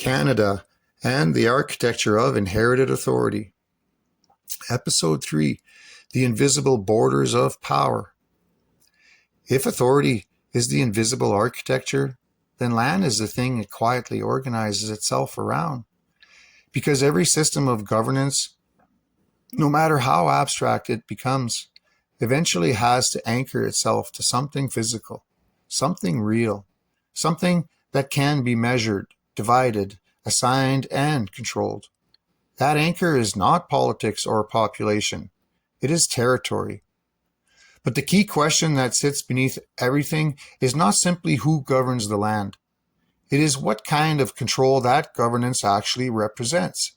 Canada, and the architecture of inherited authority. Episode 3, The Invisible Borders of Power. If authority is the invisible architecture, then land is the thing it quietly organizes itself around. Because every system of governance, no matter how abstract it becomes, eventually has to anchor itself to something physical, something real, something that can be measured, divided, assigned, and controlled. That anchor is not politics or population. It is territory. But the key question that sits beneath everything is not simply who governs the land. It is what kind of control that governance actually represents.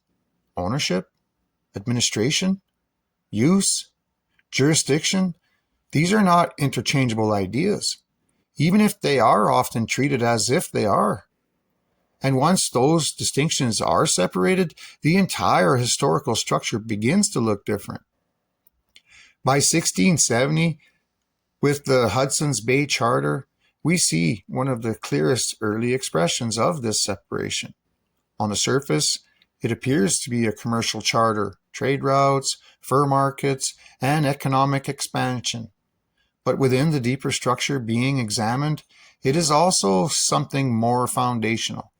Ownership? Administration? Use? Jurisdiction? These are not interchangeable ideas, even if they are often treated as if they are. And once those distinctions are separated, the entire historical structure begins to look different. By 1670, with the Hudson's Bay Charter, we see one of the clearest early expressions of this separation. On the surface, it appears to be a commercial charter, trade routes, fur markets, and economic expansion. But within the deeper structure being examined, it is also something more foundational.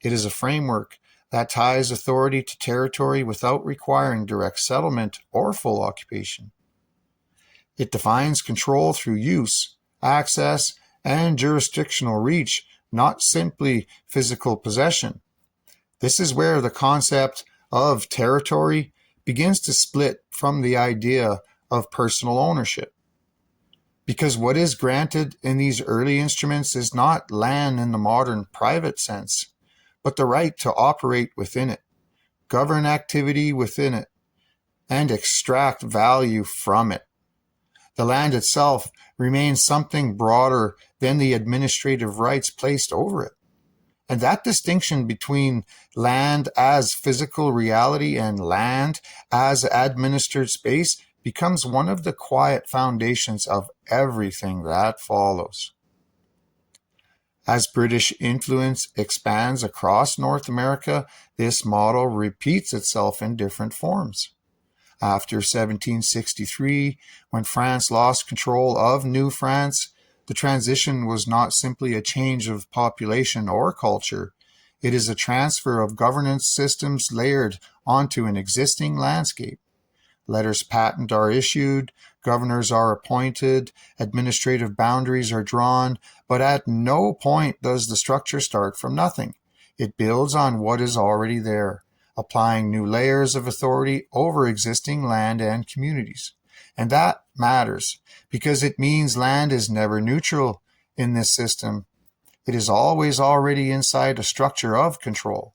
It is a framework that ties authority to territory without requiring direct settlement or full occupation. It defines control through use, access, and jurisdictional reach, not simply physical possession. This is where the concept of territory begins to split from the idea of personal ownership. Because what is granted in these early instruments is not land in the modern private sense, but the right to operate within it, govern activity within it, and extract value from it. The land itself remains something broader than the administrative rights placed over it. And that distinction between land as physical reality and land as administered space becomes one of the quiet foundations of everything that follows. As British influence expands across North America, this model repeats itself in different forms. After 1763, when France lost control of New France, the transition was not simply a change of population or culture. It is a transfer of governance systems layered onto an existing landscape. Letters patent are issued, governors are appointed, administrative boundaries are drawn, but at no point does the structure start from nothing. It builds on what is already there, applying new layers of authority over existing land and communities. And that matters because it means land is never neutral in this system. It is always already inside a structure of control.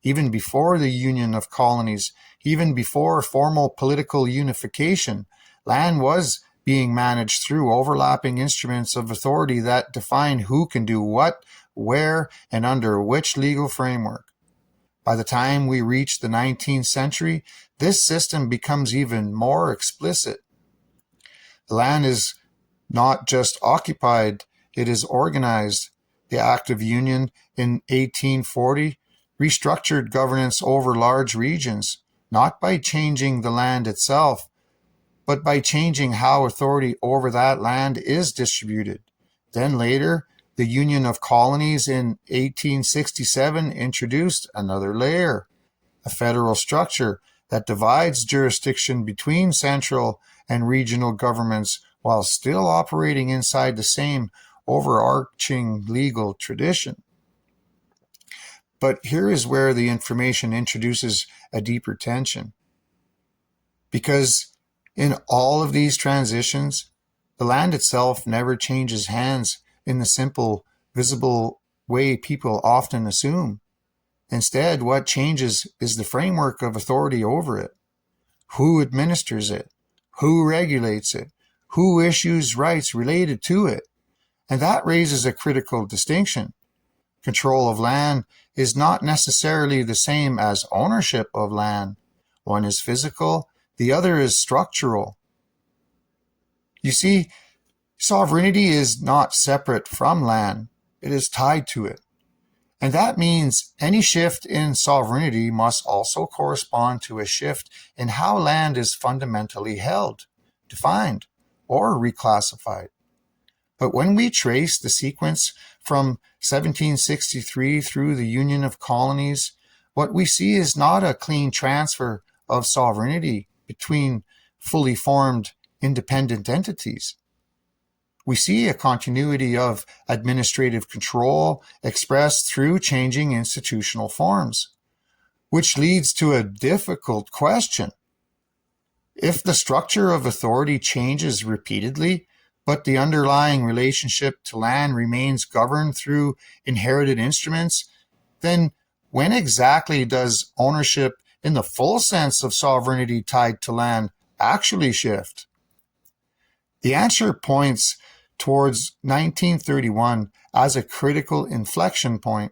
Even before the Union of Colonies, even before formal political unification, land was being managed through overlapping instruments of authority that define who can do what, where, and under which legal framework. By the time we reach the 19th century, this system becomes even more explicit. The land is not just occupied, it is organized. The Act of Union in 1840 restructured governance over large regions, not by changing the land itself, but by changing how authority over that land is distributed. Then later, the Union of Colonies in 1867 introduced another layer, a federal structure that divides jurisdiction between central and regional governments while still operating inside the same overarching legal tradition. But here is where the information introduces a deeper tension. Because in all of these transitions, the land itself never changes hands in the simple, visible way people often assume. Instead, what changes is the framework of authority over it. Who administers it? Who regulates it? Who issues rights related to it? And that raises a critical distinction. Control of land is not necessarily the same as ownership of land. One is physical, the other is structural. You see, sovereignty is not separate from land, it is tied to it. And that means any shift in sovereignty must also correspond to a shift in how land is fundamentally held, defined, or reclassified. But when we trace the sequence from 1763 through the Union of Colonies, what we see is not a clean transfer of sovereignty between fully formed independent entities. We see a continuity of administrative control expressed through changing institutional forms, which leads to a difficult question. If the structure of authority changes repeatedly, but the underlying relationship to land remains governed through inherited instruments, then when exactly does ownership in the full sense of sovereignty tied to land actually shift? The answer points towards 1931 as a critical inflection point.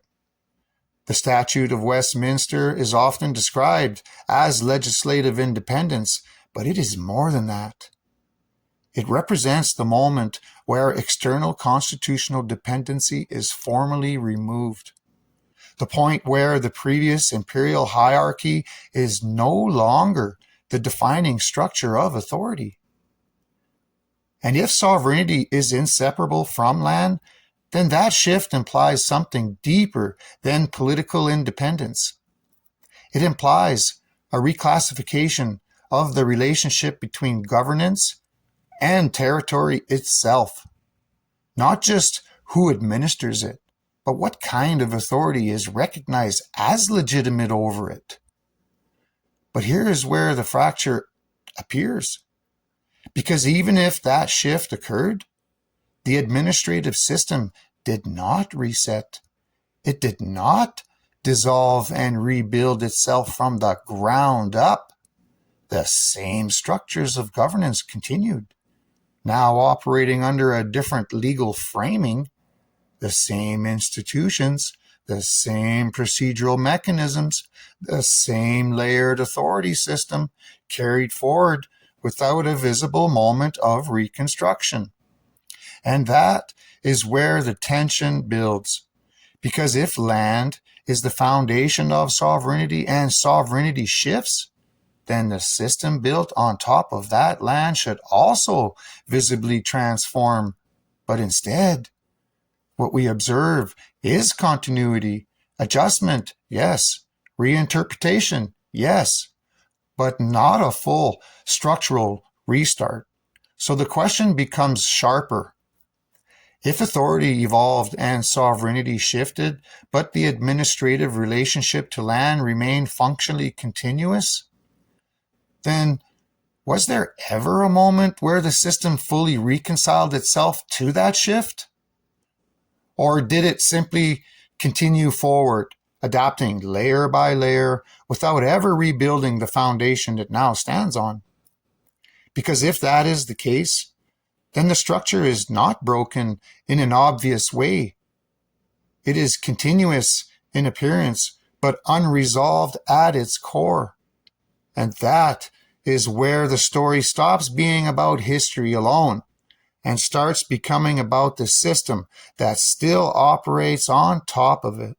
The Statute of Westminster is often described as legislative independence, but it is more than that. It represents the moment where external constitutional dependency is formally removed, the point where the previous imperial hierarchy is no longer the defining structure of authority. And if sovereignty is inseparable from land, then that shift implies something deeper than political independence. It implies a reclassification of the relationship between governance and territory itself. Not just who administers it, but what kind of authority is recognized as legitimate over it. But here is where the fracture appears. Because even if that shift occurred, the administrative system did not reset. It did not dissolve and rebuild itself from the ground up. The same structures of governance continued, now operating under a different legal framing, the same institutions, the same procedural mechanisms, the same layered authority system carried forward without a visible moment of reconstruction. And that is where the tension builds. Because if land is the foundation of sovereignty and sovereignty shifts, then the system built on top of that land should also visibly transform. But instead, what we observe is continuity, adjustment, yes, reinterpretation, yes, but not a full structural restart. So the question becomes sharper. If authority evolved and sovereignty shifted, but the administrative relationship to land remained functionally continuous, then was there ever a moment where the system fully reconciled itself to that shift? Or did it simply continue forward, adapting layer by layer without ever rebuilding the foundation it now stands on? Because if that is the case, then the structure is not broken in an obvious way. It is continuous in appearance, but unresolved at its core. And that is where the story stops being about history alone and starts becoming about the system that still operates on top of it.